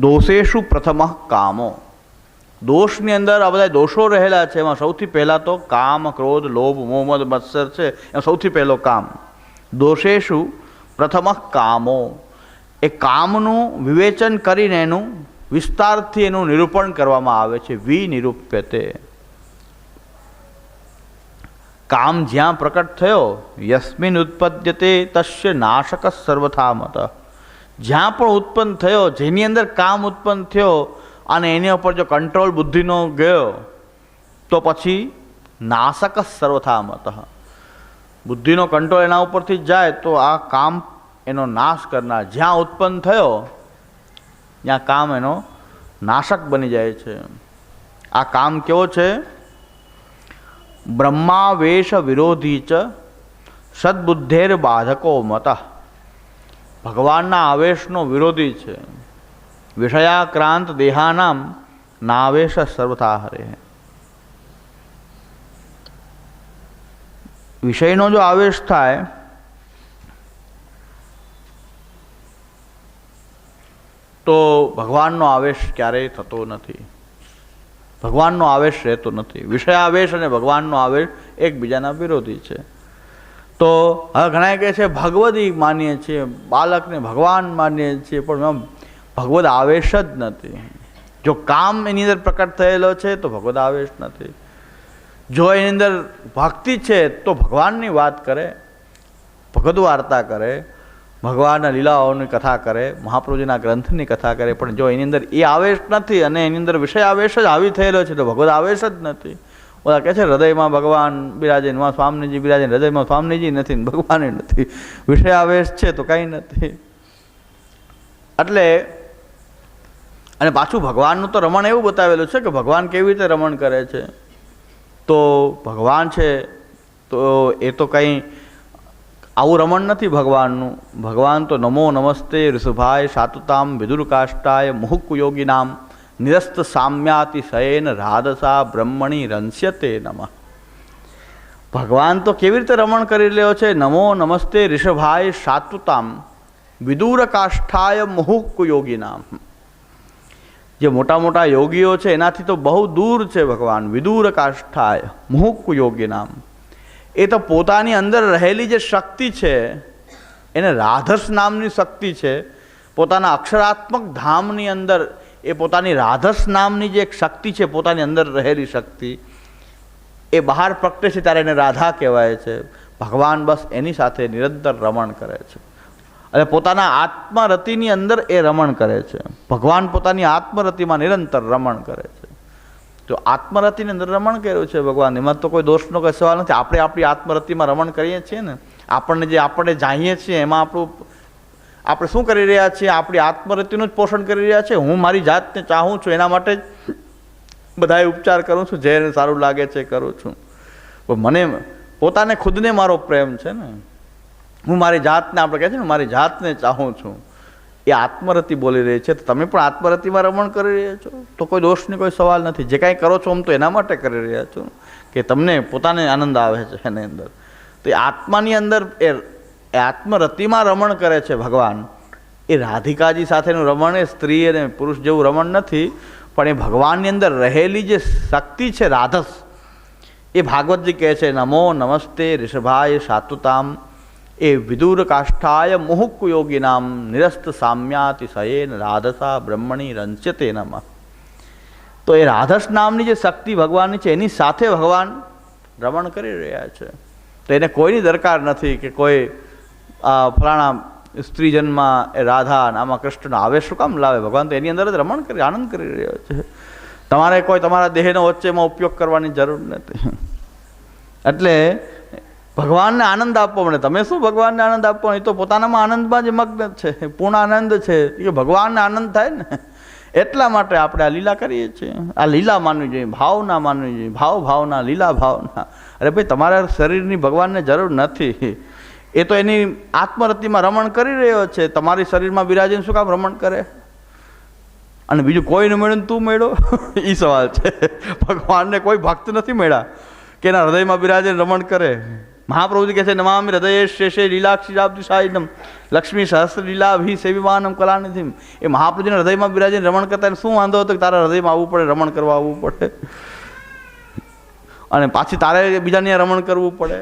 દોષેષુ પ્રથમ કામો, દોષની અંદર આ બધા દોષો રહેલા છે. એમાં સૌથી પહેલાં તો કામ, ક્રોધ, લોભ, મોહ, મદ, મત્સર છે. એમાં સૌથી પહેલો કામ. દોષેષુ પ્રથમ કામો, એ કામનું વિવેચન કરીને એનું વિસ્તારથી એનું નિરૂપણ કરવામાં આવે છે. વિનિરૂપ્યતે, કામ જ્યાં પ્રકટ થયો, યસ્મિન ઉત્પદ્યતે તસ્ય નાશક સર્વથા મત, જ્યાં પણ ઉત્પન્ન થયો, જેની અંદર કામ ઉત્પન્ન થયો અને એની ઉપર જો કંટ્રોલ બુદ્ધિનો ગયો તો પછી નાશક સર્વથા મત, બુદ્ધિનો કંટ્રોલ એના ઉપરથી જાય તો આ કામ એનો નાશ કરનાર, જ્યાં ઉત્પન્ન થયો ત્યાં કામ એનો નાશક બની જાય છે. આ કામ કેવો છે? બ્રહ્માવેશ વિરોધી ચ સદબુદ્ધેર બાધકો મત, ભગવાનના આવેશનો વિરોધી છે. વિષયાક્રાંત દેહાનામ નાવેશ સર્વથા હરે, વિષયનો જો આવેશ થાય તો ભગવાનનો આવેશ ક્યારેય થતો નથી, ભગવાનનો આવેશ રહેતો નથી. વિષય આવેશ અને ભગવાનનો આવેશ એકબીજાના વિરોધી છે. તો હવે ઘણા કહે છે ભગવદી માનીએ છીએ, બાળકને ભગવાન માનીએ છીએ, પણ ભગવદ આવેશ જ નથી. જો કામ એની અંદર પ્રકટ થયેલો છે તો ભગવદ આવેશ નથી. જો એની અંદર ભક્તિ છે તો ભગવાનની વાત કરે, ભગવદ વાર્તા કરે, ભગવાનના લીલાઓની કથા કરે, મહાપ્રભુજીના ગ્રંથની કથા કરે. પણ જો એની અંદર એ આવેશ નથી અને એની અંદર વિષય આવેશ જ આવી થયેલો છે તો ભગવદ આવેશ જ નથી. ઓલા કહે છે હૃદયમાં ભગવાન બિરાજે, એમાં સ્વામીજી બિરાજે, હૃદયમાં સ્વામીજી નથી, ભગવાન નથી. વિષય આવેશ છે તો કંઈ નથી. એટલે અને પાછું ભગવાનનું તો રમણ એવું બતાવેલું છે કે ભગવાન કેવી રીતે રમણ કરે છે. તો ભગવાન છે તો એ તો કંઈ આવું રમણ નથી ભગવાનનું. ભગવાન તો નમો નમસ્તે ઋષભાય સાતુતામ વિદુરકાષ્ટાય મુહુક યોગીનામ નિરસ્ત સામ્યાતિ શયન રાધસા બ્રહ્મણી રંસ્યતે નમઃ. ભગવાન તો કેવી રીતે રમણ કરી રહ્યો છે? નમો નમસ્તે ઋષભાય સાતુતામ વિદુરકાષ્ઠાય મુહુક યોગીનામ. જે મોટા મોટા યોગીઓ છે એનાથી તો બહુ દૂર છે ભગવાન. વિદુરકાષ્ઠાય મુહુક યોગીનામ, એ તો પોતાની અંદર રહેલી જે શક્તિ છે એને રાધસ નામની શક્તિ છે. પોતાના અક્ષરાત્મક ધામની અંદર એ પોતાની રાધસ નામની જે એક શક્તિ છે, પોતાની અંદર રહેલી શક્તિ, એ બહાર પ્રગટે છે ત્યારે એને રાધા કહેવાય છે. ભગવાન બસ એની સાથે નિરંતર રમણ કરે છે અને પોતાના આત્મરતિની અંદર એ રમણ કરે છે. ભગવાન પોતાની આત્મરતિમાં નિરંતર રમણ કરે છે. તો આત્મરતિની અંદર રમણ કર્યું છે ભગવાન, એમાં તો કોઈ દોષનો કોઈ સવાલ નથી. આપણે આપણી આત્મરતિમાં રમણ કરીએ છીએ ને, આપણને જે આપણે જાણીએ છીએ એમાં આપણે શું કરી રહ્યા છીએ? આપણી આત્મરતિનું જ પોષણ કરી રહ્યા છીએ. હું મારી જાતને ચાહું છું, એના માટે જ બધાએ ઉપચાર કરું છું, જે સારું લાગે છે કરું છું. પણ મને પોતાને ખુદને મારો પ્રેમ છે ને, હું મારી જાતને, આપણે કહે છે ને મારી જાતને ચાહું છું, એ આત્મરતિ બોલી રહી છે. તો તમે પણ આત્મરતિમાં રમણ કરી રહ્યા છો તો કોઈ દોષની કોઈ સવાલ નથી. જે કાંઈ કરો છો આમ તો એના માટે કરી રહ્યા છો કે તમને પોતાને આનંદ આવે છે એની અંદર. તો એ આત્માની અંદર એ આત્મરતિમાં રમણ કરે છે ભગવાન. એ રાધિકાજી સાથેનું રમણ એ સ્ત્રી અને પુરુષ જેવું રમણ નથી, પણ એ ભગવાનની અંદર રહેલી જે શક્તિ છે રાધસ, એ ભાગવતજી કહે છે નમો નમસ્તે ઋષભાય સાતુતામ એ વિદુર કાષ્ઠાય મુહુક યોગીનામ નિરસ્ત સામ્યાતિ શયેન રાધસા બ્રહ્મણી રંસ્યતે નમઃ. તો એ રાધસ નામની જે શક્તિ ભગવાનની છે એની સાથે ભગવાન રમણ કરી રહ્યા છે. તો એને કોઈની દરકાર નથી કે કોઈ ફલાણા સ્ત્રીજનમાં એ રાધા અને આમાં કૃષ્ણનો આવેશ શું કામ લાવે? ભગવાન તો એની અંદર જ રમણ કરી આનંદ કરી રહ્યો છે. તમારે કોઈ તમારા દેહનો વચ્ચેમાં ઉપયોગ કરવાની જરૂર નથી. એટલે ભગવાનને આનંદ આપવો પડે. તમે શું ભગવાનને આનંદ આપવો? એ તો પોતાનામાં આનંદમાં જ મગ્ન છે, પૂર્ણ આનંદ છે. એ ભગવાનને આનંદ થાય ને, એટલા માટે આપણે આ લીલા કરીએ છીએ. આ લીલા માનવી જોઈએ, ભાવના માનવી જોઈએ, ભાવના લીલા ભાવના. અરે ભાઈ, તમારા શરીરની ભગવાનને જરૂર નથી. એ તો એની આત્મરતિમાં રમણ કરી રહ્યો છે. તમારી શરીરમાં બિરાજીને શું કામ રમણ કરે? અને બીજું કોઈને મળ્યું ને તું મળ્યો? એ સવાલ છે. ભગવાનને કોઈ ભક્ત નથી મળ્યા કે એના હૃદયમાં બિરાજીને રમણ કરે. મહાપ્રભુજી કહે છે નમામિ હૃદયે શેષે લીલાક્ષિરાબ્ધિ સાયિનમ લક્ષ્મી સહસ્ર લીલા ભી સેવિમાનમ કલાનિધિમ. એ મહાપ્રભુજીના હૃદયમાં બિરાજીને રમણ કરતા શું વાંધો હતો કે તારા હૃદયમાં આવવું પડે, રમણ કરવા આવવું પડે, અને પાછી તારે બીજાને રમણ કરવું પડે.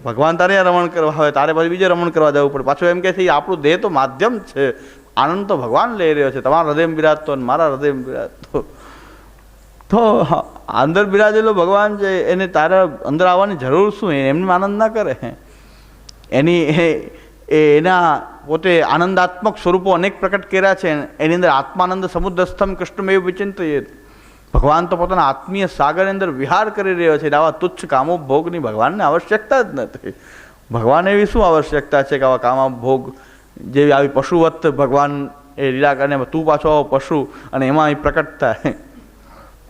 ભગવાન તારે રમણ કરવા હોય, તારે પછી બીજે રમણ કરવા જવું પડે. પાછું એમ કહે છે આપણું દેહ તો માધ્યમ છે, આનંદ તો ભગવાન લઈ રહ્યો છે. તમારા હૃદયમાં બિરાજતો અને મારા હૃદયમાં બિરાજતો, તો અંદર બિરાજેલો ભગવાન છે એને તારા અંદર આવવાની જરૂર શું? એમને આનંદ ના કરે? એના પોતે આનંદાત્મક સ્વરૂપો અનેક પ્રકટ કર્યા છે. એની અંદર આત્માનંદ સમુદ્રસ્થમ કૃષ્ણમેવ વિચિંતયેત. ભગવાન તો પોતાના આત્મીય સાગરની અંદર વિહાર કરી રહ્યો છે. આવા તુચ્છ કામોભોગની ભગવાનને આવશ્યકતા જ નથી. ભગવાન એવી શું આવશ્યકતા છે કે આવા કામોભોગ જેવી આવી પશુવત ભગવાન એ લીલા કરીને તું પાછો આવો પશુ અને એમાં પ્રકટ થાય.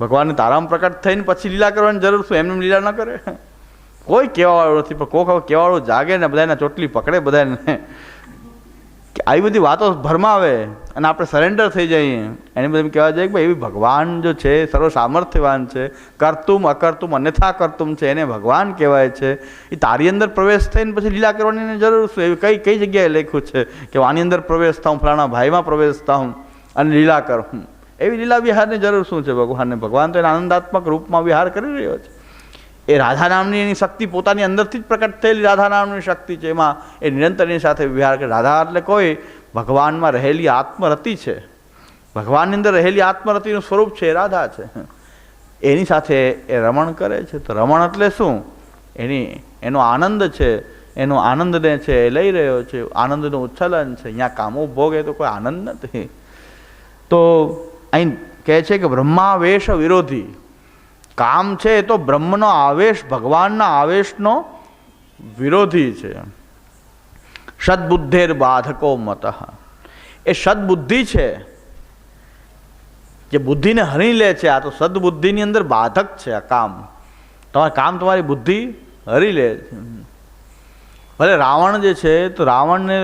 ભગવાનને તારામાં પ્રકટ થઈને પછી લીલા કરવાની જરૂર શું? એમને લીલા ન કરે? કોઈ કહેવાવાળું નથી, પણ કોઈ કહેવાવાળું જાગે ને બધાને ચોટલી પકડે બધાને. આવી બધી વાતો ભરમાવે અને આપણે સરેન્ડર થઈ જઈએ. એને બધું કહેવા જાય કે ભાઈ એવી ભગવાન જો છે સર્વ સામર્થ્યવાન છે, કરતું અકર્તું અન્યથા કરતું છે, એને ભગવાન કહેવાય છે. એ તારી અંદર પ્રવેશ થઈને પછી લીલા કરવાની જરૂર શું? એવી કઈ જગ્યાએ લખ્યું છે કે આની અંદર પ્રવેશ થાઉં, ફલાણા ભાઈમાં પ્રવેશ થાઉં અને લીલા કરું? એવી લીલા વિહારની જરૂર શું છે ભગવાનને? ભગવાન તો એના આનંદાત્મક રૂપમાં વિહાર કરી રહ્યો છે. એ રાધા નામની એની શક્તિ પોતાની અંદરથી જ પ્રકટ થયેલી રાધા નામની શક્તિ છે. એમાં એ નિરંતરની સાથે વિહાર કરે. રાધા એટલે કોઈ ભગવાનમાં રહેલી આત્મરતિ છે. ભગવાનની અંદર રહેલી આત્મરતિનું સ્વરૂપ છે એ રાધા છે. એની સાથે એ રમણ કરે છે. તો રમણ એટલે શું? એનો આનંદ છે, એનો આનંદને છે એ લઈ રહ્યો છે. આનંદનું ઉચ્છલન છે. અહીંયા કામો ભોગ એ તો કોઈ આનંદ નથી. તો અહીં કહે છે કે બ્રહ્માવેશ વિરોધી. કામ છે એ તો બ્રહ્મનો આવેશ, ભગવાનના આવેશનો વિરોધી છે. સદબુદ્ધેર બાધકો મત. એ સદબુદ્ધિ છે જે બુદ્ધિને હરી લે છે. આ તો સદબુદ્ધિની અંદર બાધક છે આ કામ. તમારી બુદ્ધિ હરી લે છે. ભલે રાવણ જે છે તો રાવણને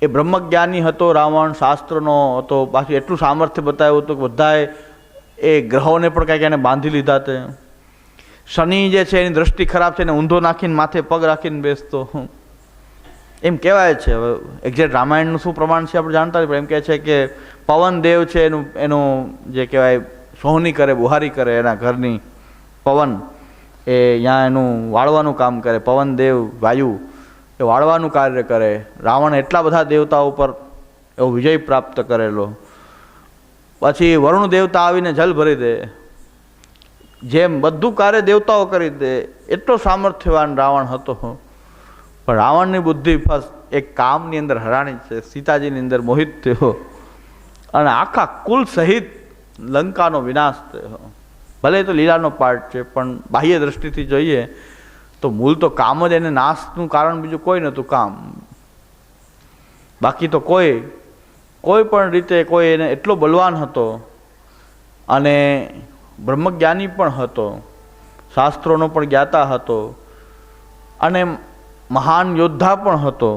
એ બ્રહ્મજ્ઞાની હતો, રાવણ શાસ્ત્રનો હતો, પાછું એટલું સામર્થ્ય બતાવ્યું હતું કે બધાએ એ ગ્રહોને પણ કાંઈક એને બાંધી લીધા તે. શનિ જે છે એની દ્રષ્ટિ ખરાબ છે, એને ઊંધો નાખીને માથે પગ રાખીને બેસતો એમ કહેવાય છે. હવે એક્ઝેક્ટ રામાયણનું શું પ્રમાણ છે આપણે જાણતા નથી, પણ એમ કહે છે કે પવન દેવ છે એનું જે કહેવાય સોહની કરે, બુહારી કરે એના ઘરની. પવન એ ત્યાં એનું વાળવાનું કામ કરે. પવન દેવ વાયુ એ વાળવાનું કાર્ય કરે. રાવણ એટલા બધા દેવતાઓ પર એવો વિજય પ્રાપ્ત કરેલો. પછી વરુણ દેવતા આવીને જલ ભરી દે. જેમ બધું કાર્ય દેવતાઓ કરી દે એટલો સામર્થ્યવાન રાવણ હતો. પણ રાવણની બુદ્ધિ ફર્સ્ટ એક કામની અંદર હરાણી છે, સીતાજીની અંદર મોહિત થયો અને આખા કુલ સહિત લંકાનો વિનાશ થયો. ભલે તો લીલાનો પાર્ટ છે, પણ બાહ્ય દ્રષ્ટિથી જોઈએ તો મૂળ તો કામ જ એને નાશનું કારણ બીજું કોઈ નહોતું કામ. બાકી તો કોઈ પણ રીતે કોઈ એને એટલો બલવાન હતો અને બ્રહ્મજ્ઞાની પણ હતો, શાસ્ત્રોનો પણ જ્ઞાતા હતો અને મહાન યોદ્ધા પણ હતો.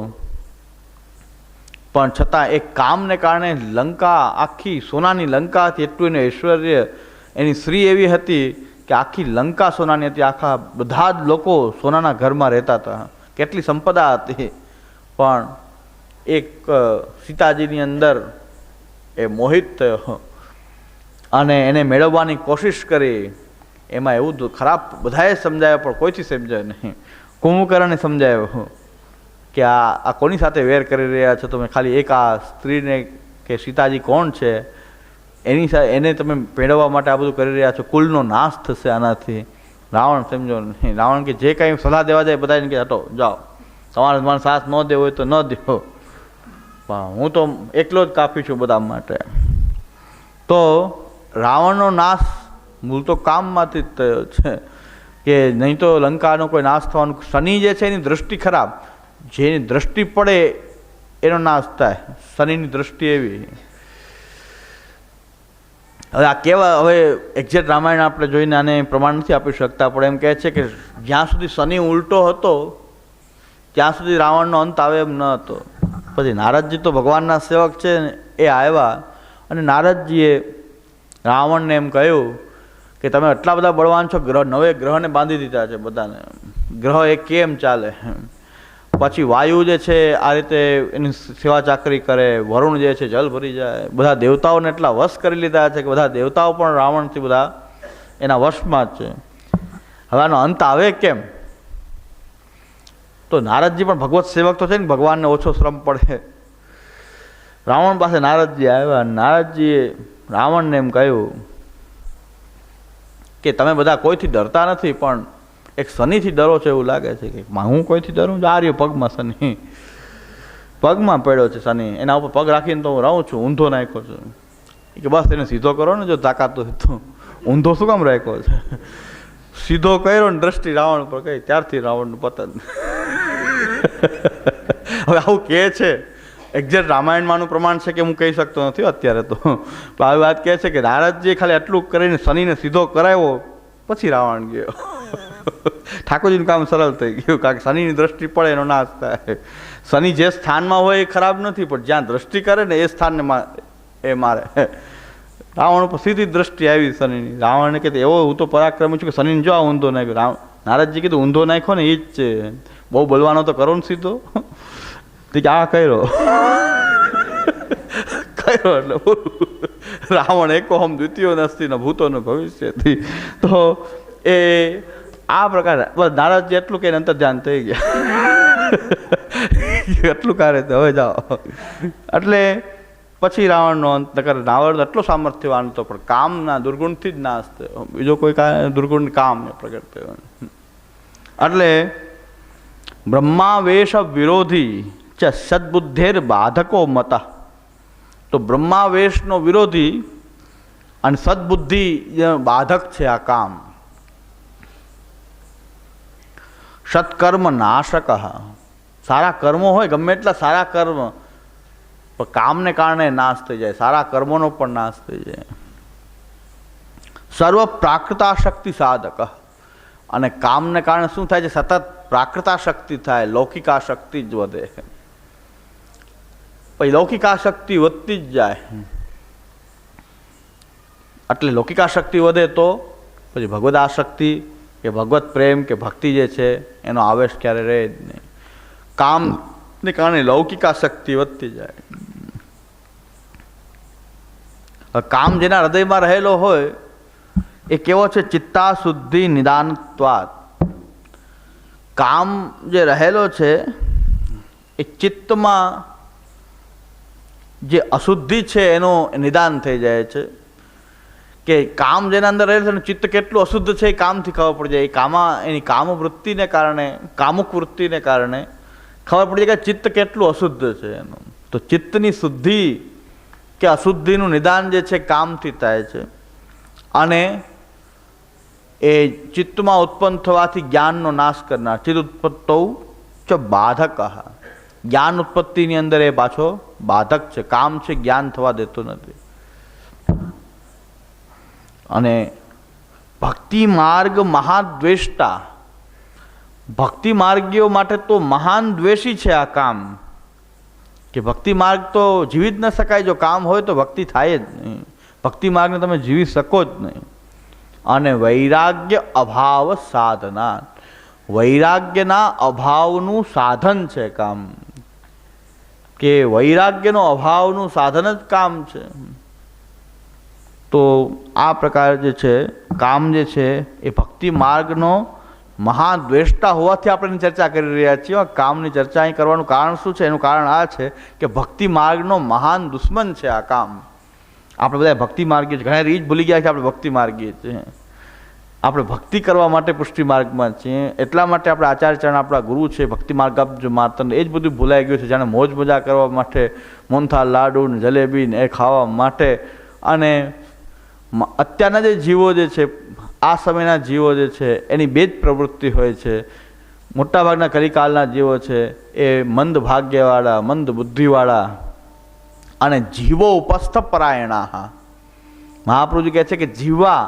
પણ છતાં એક કામને કારણે લંકા આખી સોનાની લંકા હતી. એટલું એનું ઐશ્વર્ય, એની સ્ત્રી એવી હતી કે આખી લંકા સોનાની હતી. આખા બધા જ લોકો સોનાના ઘરમાં રહેતા હતા. કેટલી સંપદા હતી. પણ એક સીતાજીની અંદર એ મોહિત થયો અને એને મેળવવાની કોશિશ કરી. એમાં એવું ખરાબ બધાએ સમજાયો પણ કોઈથી સમજાય નહીં. કુંભકર્ણને સમજાયો કે આ કોની સાથે વેર કરી રહ્યા છો તમે? ખાલી એક આ સ્ત્રીને કે સીતાજી કોણ છે એની સાથે એને તમે મેળવવા માટે આ બધું કરી રહ્યા છો. કુલનો નાશ થશે આનાથી. રાવણ સમજો નહીં. રાવણ કે જે કાંઈ સલાહ દેવા જાય બધા એને કે હટો જાઓ, તમારે મને સાથ ન દેવો હોય તો ન દો, પણ હું તો એકલો જ કાપી છું બધા માટે. તો રાવણનો નાશ મૂળ તો કામમાંથી જ થયો છે કે નહીં તો લંકાનો કોઈ નાશ થવાનું. શનિ જે છે એની દ્રષ્ટિ ખરાબ, જેની દ્રષ્ટિ પડે એનો નાશ થાય. શનિની દ્રષ્ટિ એવી. હવે આ કેવા, હવે એક્ઝેક્ટ રામાયણ આપણે જોઈને આને પ્રમાણ નથી આપી શકતા, પણ એમ કહે છે કે જ્યાં સુધી શનિ ઉલટો હતો ત્યાં સુધી રાવણનો અંત આવે એમ ન હતો. પછી નારદજી તો ભગવાનના સેવક છે એ આવ્યા અને નારદજીએ રાવણને એમ કહ્યું કે તમે આટલા બધા બળવાન છો, નવે ગ્રહને બાંધી દીધા છે બધાને. ગ્રહ એ કેમ ચાલે. પછી વાયુ જે છે આ રીતે એની સેવા ચાકરી કરે, વરુણ જે છે જલ ભરી જાય, બધા દેવતાઓને એટલા વશ કરી લીધા છે કે બધા દેવતાઓ પણ રાવણથી બધા એના વશમાં જ છે. હવે આનો અંત આવે કેમ? તો નારદજી પણ ભગવત સેવક તો છે ને, ભગવાનને ઓછો શ્રમ પડે. રાવણ પાસે નારદજી આવ્યા. નારદજીએ રાવણને એમ કહ્યું કે તમે બધા કોઈથી ડરતા નથી, પણ એક શનિથી ડરો છો એવું લાગે છે. કે હું કોઈથી ડરું? આર્યો પગમાં શનિ, પગમાં પડ્યો છે શનિ, એના ઉપર પગ રાખીને તો હું રહું છું, ઊંધો નાખ્યો છું. કે બસ એને સીધો કરો ને જો તાકાત હોય તો. ઊંધો શું કામ રાખ્યો છે? સીધો કર્યો ને દ્રષ્ટિ રાવણ ઉપર કઈ, ત્યારથી રાવણનું પતન. હવે આવું કહે છે, એક્ઝેક્ટ રામાયણમાંનું પ્રમાણ છે કે હું કહી શકતો નથી અત્યારે તો. આવી વાત કહે છે કે નારદજીએ ખાલી આટલું કરીને શનિને સીધો કરાવ્યો, પછી રાવણ ગયો. ઠાકોરજીનું કામ સરળ થઈ ગયું, કારણ કે શનિની દ્રષ્ટિ પડે એનો નાશ થાય. શનિ જે સ્થાનમાં હોય એ ખરાબ નથી, પણ જ્યાં દ્રષ્ટિ કરે ને એ સ્થાનને એ મારે. રાવણ ઉપર સીધી દ્રષ્ટિ આવી શનિની. રાવણને કીધું એવો હું તો પરાક્રમી છું કે શનિને જો આ ઊંધો નાખ્યો. નારદજી કીધું ઊંધો નાખ્યો ને એ જ છે, બહુ બોલવાનો તો કરો ને સીધો. આ કર્યો કર્યો એટલે રાવણ એકોહમ દ્વિતીયો નસ્તી ન ભૂતો ન ભવિષ્યથી. તો એ આ પ્રકારે બસ નારદજી એટલું કે અંતર ધ્યાન થઈ ગયા. એટલું કાર્ય હવે જાઓ. એટલે પછી રાવણનો અંત કરે. રાવણ એટલો સામર્થ્યવાન હતો, પણ કામના દુર્ગુણથી જ નાશ થયો. બીજો કોઈ દુર્ગુણ કામ ને પ્રગટ થયો. એટલે બ્રહ્માવેશ વિરોધી ચ સદબુદ્ધેર બાધકો મત. તો બ્રહ્માવેશનો વિરોધી અને સદબુદ્ધિ બાધક છે આ કામ. સત્કર્મ નાશક. સારા કર્મો હોય, ગમે એટલા સારા કર્મ, પણ કામને કારણે નાશ થઈ જાય. સારા કર્મોનો પણ નાશ થઈ જાય. સર્વ પ્રાકૃતાશક્તિ સાધક. અને કામને કારણે શું થાય છે? સતત પ્રાકૃતાશક્તિ થાય, લૌકિકાશક્તિ જ વધે. પછી લૌકિકાશક્તિ વધતી જ જાય. એટલે લૌકિકાશક્તિ વધે તો પછી ભગવદ આશક્તિ કે ભગવત પ્રેમ કે ભક્તિ જે છે એનો આવેશ ક્યારે રહે જ નહીં. કામને કારણે લૌકિકાશક્તિ વધતી જાય. કામ જેના હૃદયમાં રહેલો હોય એ કેવો છે? ચિત્તા શુદ્ધિ નિદાનત્વાદ. કામ જે રહેલો છે એ ચિત્તમાં જે અશુદ્ધિ છે એનું નિદાન થઈ જાય છે. કે કામ જેના અંદર રહેલું છે, ચિત્ત કેટલું અશુદ્ધ છે એ કામથી ખબર પડી જાય. એની કામવૃત્તિને કારણે, કામુક વૃત્તિને કારણે ખબર પડી જાય કે ચિત્ત કેટલું અશુદ્ધ છે એનું. તો ચિત્તની શુદ્ધિ કે અશુદ્ધિનું નિદાન જે છે કામથી થાય છે. અને એ ચિત્તમાં ઉત્પન્ન થવાથી જ્ઞાનનો નાશ કરનાર. ચિત્ત ઉત્પત્તૌ ચ બાધક. જ્ઞાન ઉત્પત્તિની અંદર એ પાછો બાધક છે. કામ છે, જ્ઞાન થવા દેતો નથી. અને ભક્તિ માર્ગ મહાદ્વેષ્ટા. ભક્તિ માર્ગીઓ માટે તો મહાન દ્વેષી છે આ કામ. કે ભક્તિ માર્ગ તો જીવી જ ન શકાય. જો કામ હોય તો ભક્તિ થાય જ નહીં. ભક્તિ માર્ગને તમે જીવી શકો જ નહીં. અને વૈરાગ્ય અભાવ સાધના. વૈરાગ્યના અભાવનું સાધન છે કામ. કે વૈરાગ્યનો અભાવનું સાધન જ કામ છે. તો આ પ્રકાર જે છે કામ જે છે એ ભક્તિ માર્ગનો મહાદ્વેષ્ટા હોવાથી આપણે એની ચર્ચા કરી રહ્યા છીએ. કામની ચર્ચા અહીં કરવાનું કારણ શું છે? એનું કારણ આ છે કે ભક્તિ માર્ગનો મહાન દુશ્મન છે આ કામ. આપણે બધા ભક્તિ માર્ગીય ઘણા રીત ભૂલી ગયા કે આપણે ભક્તિ માર્ગીય છીએ. આપણે ભક્તિ કરવા માટે પુષ્ટિ માર્ગમાં છીએ. એટલા માટે આપણે આચાર્યચરણ આપણા ગુરુ છે, ભક્તિ માર્ગ જો માતન, એ જ બધું ભૂલાઈ ગયું છે. જાણે મોજ મજા કરવા માટે મોહનથાળ, લાડુ ને જલેબી ને એ ખાવા માટે. અને અત્યારના જે જીવો જે છે, આ સમયના જીવો જે છે એની બે જ પ્રવૃત્તિ હોય છે. મોટાભાગના કલિકાલના જીવો છે એ મંદ ભાગ્યવાળા, મંદ બુદ્ધિવાળા અને જીવો ઉપસ્થ પરાયણા. મહાપ્રભુજી કહે છે કે જીવા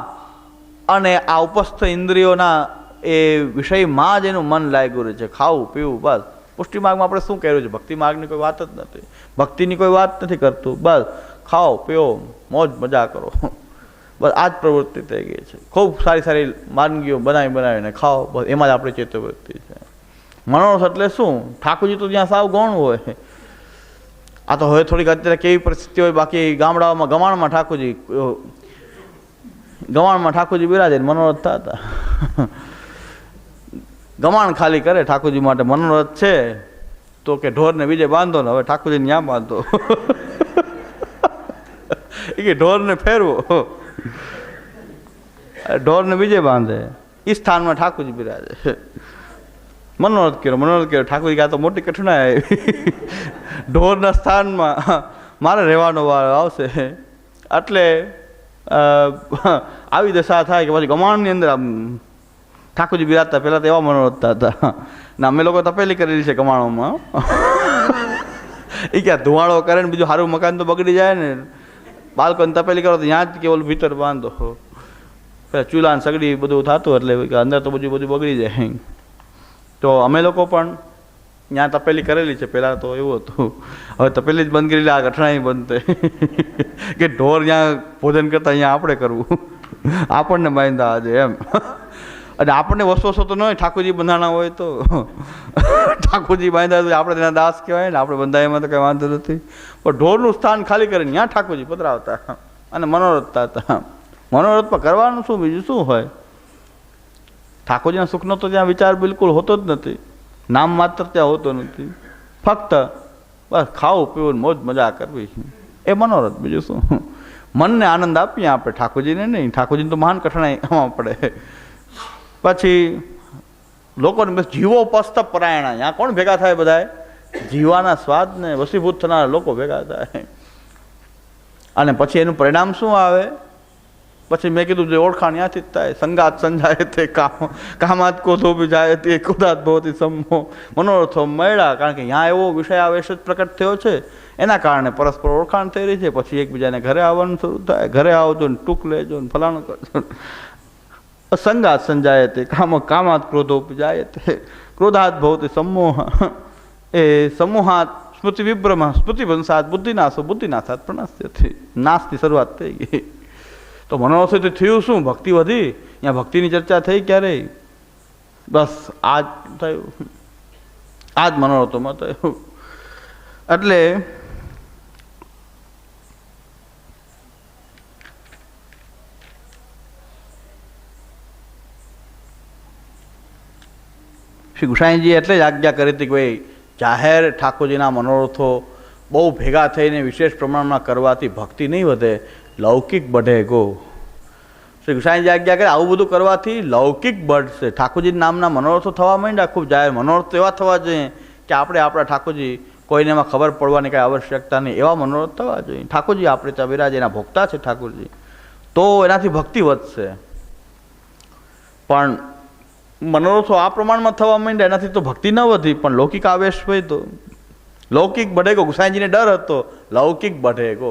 અને આ ઉપસ્થ ઇન્દ્રિયોના એ વિષયમાં જ એનું મન લાગ્યું રહે છે. ખાવું પીવું, બસ. પુષ્ટિ માર્ગમાં આપણે શું કર્યું છે? ભક્તિ માર્ગની કોઈ વાત જ નથી. ભક્તિની કોઈ વાત નથી કરતું. બસ ખાઓ પીઓ, મોજ મજા કરો, બસ આ જ પ્રવૃત્તિ થઈ ગઈ છે. ખૂબ સારી સારી વાનગીઓ બનાવીને ખાઓ, બસ એમાં જ આપણી ચિત્તવૃત્તિ છે. મનોરથ એટલે શું? ઠાકોરજી તો ત્યાં સાવ ગૌણ હોય. આ તો હવે થોડીક અત્યારે કેવી પરિસ્થિતિ હોય, બાકી ગામડાઓમાં ગવાણમાં ઠાકોરજી બિરાજે, મનોરથ થતા. ગવાણ ખાલી કરે ઠાકોરજી માટે. મનોરથ છે તો કે ઢોરને બીજે બાંધો ને હવે ઠાકોરજીને ત્યાં બાંધો. એ કે ઢોરને ફેરવો, ઢોરને બીજે બાંધે. એ સ્થાનમાં ઠાકોરજી બિરાજે. મનોરથ કર્યો ઠાકોરજી કે આ તો મોટી કઠણાઈ આવી. ઢોરના સ્થાનમાં મારે રહેવાનો વાર આવશે. એટલે આવી દશા થાય કે પછી ગમાણની અંદર ઠાકોરજી બિરાજતા. પહેલાં તો એવા મનોરથ હતા ને અમે લોકો તપેલી કરેલી છે ગમાણોમાં. એ ક્યાં ધુવાળો કરે ને બીજું સારું મકાન તો બગડી જાય ને. બાળકોને તપેલી કરો તો ત્યાં જ કે ઓલું ભીતર બાંધો. પેલા ચૂલા ને સગડી બધું થતું એટલે અંદર તો બધું બગડી જાય. તો અમે લોકો પણ ત્યાં તપેલી કરેલી છે. પહેલાં તો એવું હતું. હવે તપેલી જ બંધ કરેલી, આ કઠણાઈ બંધ થઈ કે ઢોર ત્યાં ભોજન કરતા અહીંયા આપણે કરવું, આપણને બાંધા આજે એમ. અને આપણને વસો તો ન હોય, ઠાકોરજી બંધાણા હોય તો. ઠાકોરજી બાંધ્યા તો આપણે તેના દાસ કહેવાય ને, આપણે બંધાયમાં તો કંઈ વાંધો નથી. પણ ઢોરનું સ્થાન ખાલી કરીને ત્યાં ઠાકોરજી પધરાવતા અને મનોરથ થતા. મનોરથમાં કરવાનું શું, બીજું શું હોય? ઠાકોરજીના સુખનો તો ત્યાં વિચાર બિલકુલ હોતો જ નથી. નામ માત્ર ત્યાં હોતો નથી. ફક્ત બસ ખાવું પીવું મોજ મજા કરવી, એ મનોરથ. બીજું શું? મનને આનંદ આપીએ આપણે, ઠાકોરજીને નહીં. ઠાકોરજીને તો મહાન કઠણાઈ પડે. પછી લોકોને બસ જીવો પસ્ત પરાયણા. ત્યાં કોણ ભેગા થાય? બધા જીવાના સ્વાદને વસીભૂત થનારા લોકો ભેગા થાય. અને પછી એનું પરિણામ શું આવે? પછી મેં કીધું જે ઓળખાણ ત્યાંથી જ થાય. સંગાત સંજાય તે કામાત કોધો બી જાય તે કુદાત ભવતી સમો મનોરથો મળ્યા. કારણ કે ત્યાં એવો વિષય આવેશ જ પ્રકટ થયો છે, એના કારણે પરસ્પર ઓળખાણ થઈ રહી છે. પછી એકબીજાને ઘરે આવવાનું શરૂ થાય. ઘરે આવજો ને ટૂંક લેજો ને ફલાણું કરજો. સંગાત સંજાય તે કામાત ક્રોધો જાય તે ક્રોધાત ભવતી સમોહ. એ સમૂહાત સ્મૃતિ વિભ્રમ સ્મૃતિ વંશાત બુદ્ધિનાશો બુદ્ધિનાશાત પ્રણસ્યથી. નાશની શરૂઆત થઈ ગઈ. તો મનોરથથી થયું શું? ભક્તિ વધી. ત્યાં ભક્તિની ચર્ચા થઈ ક્યારેય? બસ આ જ થયું, આ જ મનોરથોમાં થયું. એટલે શ્રી ગુસાઈજીએ એટલે જ આજ્ઞા કરી હતી કે ભાઈ જાહેર ઠાકોરજીના મનોરથો બહુ ભેગા થઈને વિશેષ પ્રમાણમાં કરવાથી ભક્તિ નહીં વધે, લૌકિક બઢે ગો. શ્રી ગુસાઈજી આજ્ઞા કરે આવું બધું કરવાથી લૌકિક બઢશે. ઠાકોરજી નામના મનોરથો થવા માંડ્યા. ખૂબ જાહેર મનોરથ એવા થવા જોઈએ કે આપણે આપણા ઠાકોરજી કોઈને એમાં ખબર પડવાની કાંઈ આવશ્યકતા નહીં, એવા મનોરથ થવા જોઈએ. ઠાકોરજી આપણે ત્યાં વિરાજ, એના ભોગતા છે ઠાકોરજી, તો એનાથી ભક્તિ વધશે. પણ મનોરથો આ પ્રમાણમાં થવા માંડ્યા, એનાથી તો ભક્તિ ન વધી, પણ લૌકિક આવેશ હોય તો લૌકિક બઢેગો. ગુસાઈજીને ડર હતો, લૌકિક બઢેગો.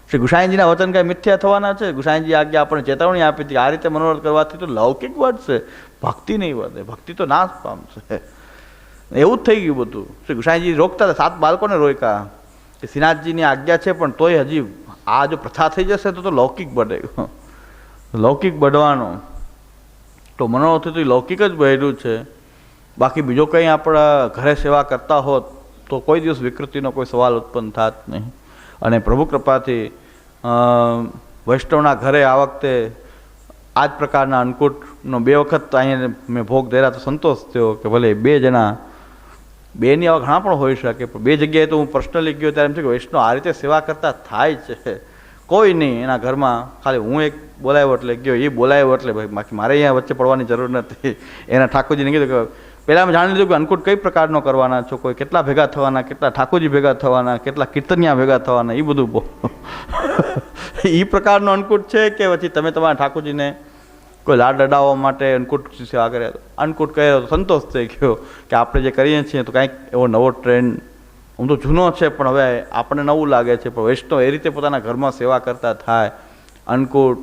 શ્રી ગુસાઈજીના વચન કાંઈ મિથ્યા થવાના છે? ગુસાઈજી આજ્ઞા આપણને ચેતવણી આપી હતી, આ રીતે મનોરથ કરવાથી તો લૌકિક વધશે, ભક્તિ નહીં વધે, ભક્તિ તો નાશ પામશે. એવું જ થઈ ગયું બધું. શ્રી ગુસાઈજી રોકતા હતા, 7 બાળકોને રોક્યા કે શ્રીનાથજીની આજ્ઞા છે પણ તોય હજી આ જો પ્રથા થઈ જશે તો લૌકિક બઢેગો. લૌકિક બઢવાનો તો મનોરથ તો લૌકિક જ બહેર્યું છે. બાકી બીજો કંઈ આપણા ઘરે સેવા કરતા હોત તો કોઈ દિવસ વિકૃતિનો કોઈ સવાલ ઉત્પન્ન થાત નહીં. અને પ્રભુ કૃપાથી વૈષ્ણવના ઘરે આ વખતે આ જ પ્રકારના અન્નકૂટનો 2 વખત અહીંયા મેં ભોગ ધર્યા તો સંતોષ થયો કે ભલે 2 જણા, 2ની આવા ઘણા પણ હોઈ શકે, પણ 2 જગ્યાએ તો હું પર્સનલી ગયો ત્યારે એમ છે કે વૈષ્ણવ આ રીતે સેવા કરતા થાય છે. કોઈ નહીં એના ઘરમાં, ખાલી હું એક બોલાવ્યો એટલે ગયો, એ બોલાવ્યો એટલે ભાઈ, બાકી મારે અહીંયા વચ્ચે પડવાની જરૂર નથી. એના ઠાકોરજીને કીધું કે પહેલાં મેં જાણી લીધું કે અન્નકૂટ કઈ પ્રકારનો કરવાના છો, કોઈ કેટલા ભેગા થવાના, કેટલા ઠાકોરજી ભેગા થવાના, કેટલા કીર્તનિયા ભેગા થવાના, એ બધું બોલો. એ પ્રકારનો અન્નકૂટ છે કે પછી તમે તમારા ઠાકોરજીને કોઈ લાડ અડાવવા માટે અન્નકૂટ સેવા કર્યા? અન્નકૂટ કર્યો તો સંતોષ થઈ ગયો કે આપણે જે કરીએ છીએ તો કાંઈક એવો નવો ટ્રેન્ડ, હું તો જૂનો છે પણ હવે આપણને નવું લાગે છે, પણ વૈષ્ણવ એ રીતે પોતાના ઘરમાં સેવા કરતા થાય. અન્નકૂટ,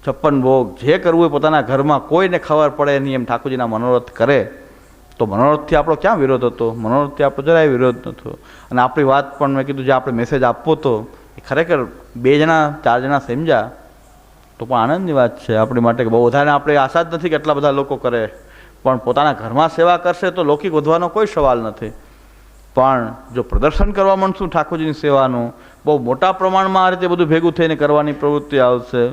56 ભોગ, જે કરવું એ પોતાના ઘરમાં કોઈને ખબર પડે નહીં એમ ઠાકોરજીના મનોરથ કરે તો મનોરથથી આપણો ક્યાં વિરોધ હતો? મનોરથથી આપણો જરાય વિરોધ નહોતો. અને આપણી વાત પણ મેં કીધું જે આપણે મેસેજ આપવો હતો એ ખરેખર 2 જણા 4 જણા સમજ્યા તો પણ આનંદની વાત છે આપણી માટે કે બહુ વધારે આપણે આશા જ નથી કે એટલા બધા લોકો કરે, પણ પોતાના ઘરમાં સેવા કરશે તો લૌકિક વધવાનો કોઈ સવાલ નથી. પણ જો પ્રદર્શન કરવા માંડશું ઠાકોરજીની સેવાનું, બહુ મોટા પ્રમાણમાં આ રીતે બધું ભેગું થઈને કરવાની પ્રવૃત્તિ આવશે